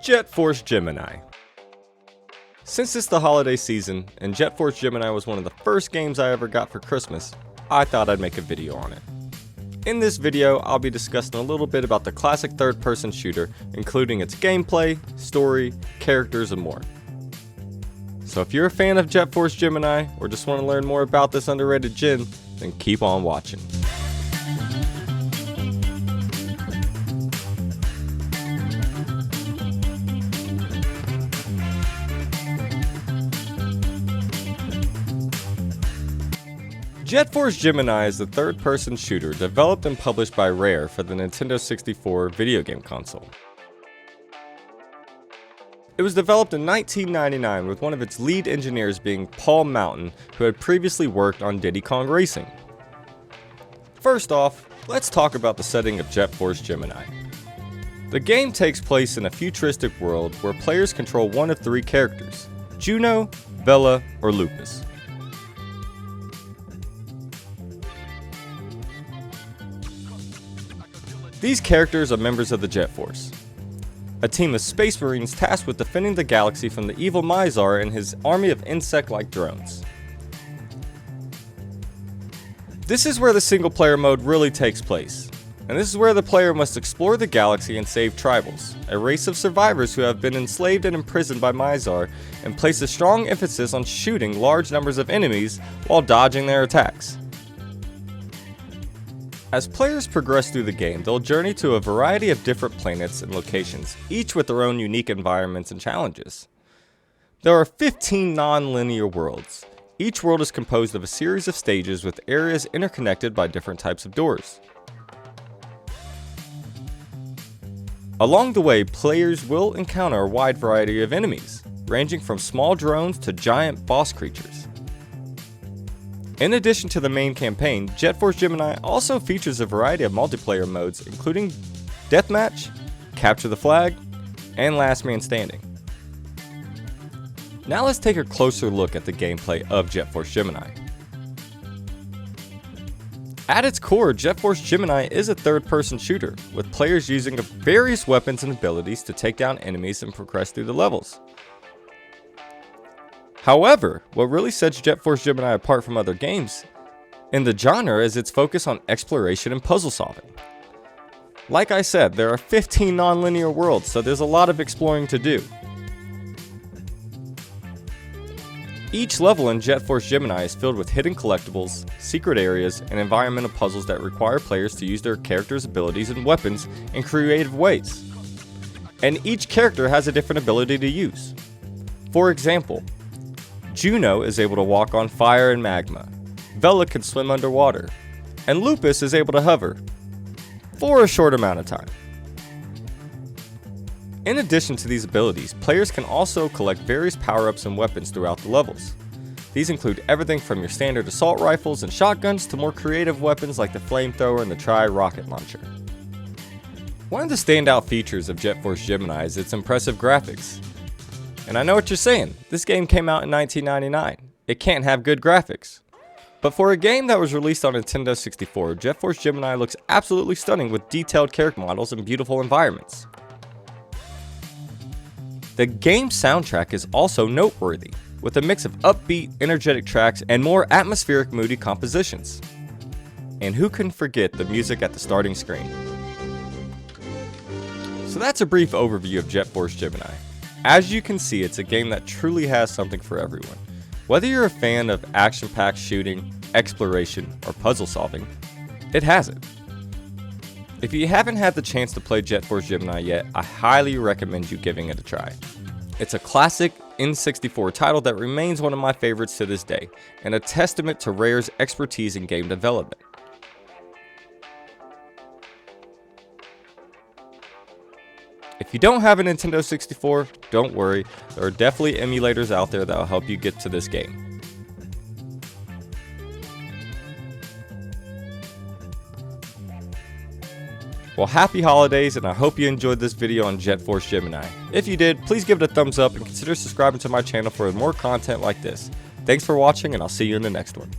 Jet Force Gemini. Since it's the holiday season and Jet Force Gemini was one of the first games I ever got for Christmas, I thought I'd make a video on it. In this video, I'll be discussing a little bit about the classic third-person shooter, including its gameplay, story, characters, and more. So if you're a fan of Jet Force Gemini, or just want to learn more about this underrated gen, then keep on watching. Jet Force Gemini is the third-person shooter developed and published by Rare for the Nintendo 64 video game console. It was developed in 1999 with one of its lead engineers being Paul Mountain, who had previously worked on Diddy Kong Racing. First off, let's talk about the setting of Jet Force Gemini. The game takes place in a futuristic world where players control one of three characters: Juno, Bella, or Lupus. These characters are members of the Jet Force, a team of space marines tasked with defending the galaxy from the evil Mizar and his army of insect-like drones. This is where the single-player mode really takes place, and this is where the player must explore the galaxy and save tribals, a race of survivors who have been enslaved and imprisoned by Mizar, and place a strong emphasis on shooting large numbers of enemies while dodging their attacks. As players progress through the game, they'll journey to a variety of different planets and locations, each with their own unique environments and challenges. There are 15 non-linear worlds. Each world is composed of a series of stages with areas interconnected by different types of doors. Along the way, players will encounter a wide variety of enemies, ranging from small drones to giant boss creatures. In addition to the main campaign, Jet Force Gemini also features a variety of multiplayer modes, including Deathmatch, Capture the Flag, and Last Man Standing. Now let's take a closer look at the gameplay of Jet Force Gemini. At its core, Jet Force Gemini is a third-person shooter, with players using various weapons and abilities to take down enemies and progress through the levels. However, what really sets Jet Force Gemini apart from other games in the genre is its focus on exploration and puzzle solving. Like I said, there are 15 non-linear worlds, so there's a lot of exploring to do. Each level in Jet Force Gemini is filled with hidden collectibles, secret areas, and environmental puzzles that require players to use their characters' abilities and weapons in creative ways. And each character has a different ability to use. For example, Juno is able to walk on fire and magma, Bella can swim underwater, and Lupus is able to hover for a short amount of time. In addition to these abilities, players can also collect various power-ups and weapons throughout the levels. These include everything from your standard assault rifles and shotguns to more creative weapons like the flamethrower and the tri-rocket launcher. One of the standout features of Jet Force Gemini is its impressive graphics. And I know what you're saying, this game came out in 1999. It can't have good graphics. But for a game that was released on Nintendo 64, Jet Force Gemini looks absolutely stunning with detailed character models and beautiful environments. The game's soundtrack is also noteworthy, with a mix of upbeat, energetic tracks and more atmospheric, moody compositions. And who can forget the music at the starting screen? So that's a brief overview of Jet Force Gemini. As you can see, it's a game that truly has something for everyone. Whether you're a fan of action-packed shooting, exploration, or puzzle solving, it has it. If you haven't had the chance to play Jet Force Gemini yet, I highly recommend you giving it a try. It's a classic N64 title that remains one of my favorites to this day, and a testament to Rare's expertise in game development. If you don't have a Nintendo 64, don't worry, there are definitely emulators out there that will help you get to this game. Well, happy holidays, and I hope you enjoyed this video on Jet Force Gemini. If you did, please give it a thumbs up and consider subscribing to my channel for more content like this. Thanks for watching, and I'll see you in the next one.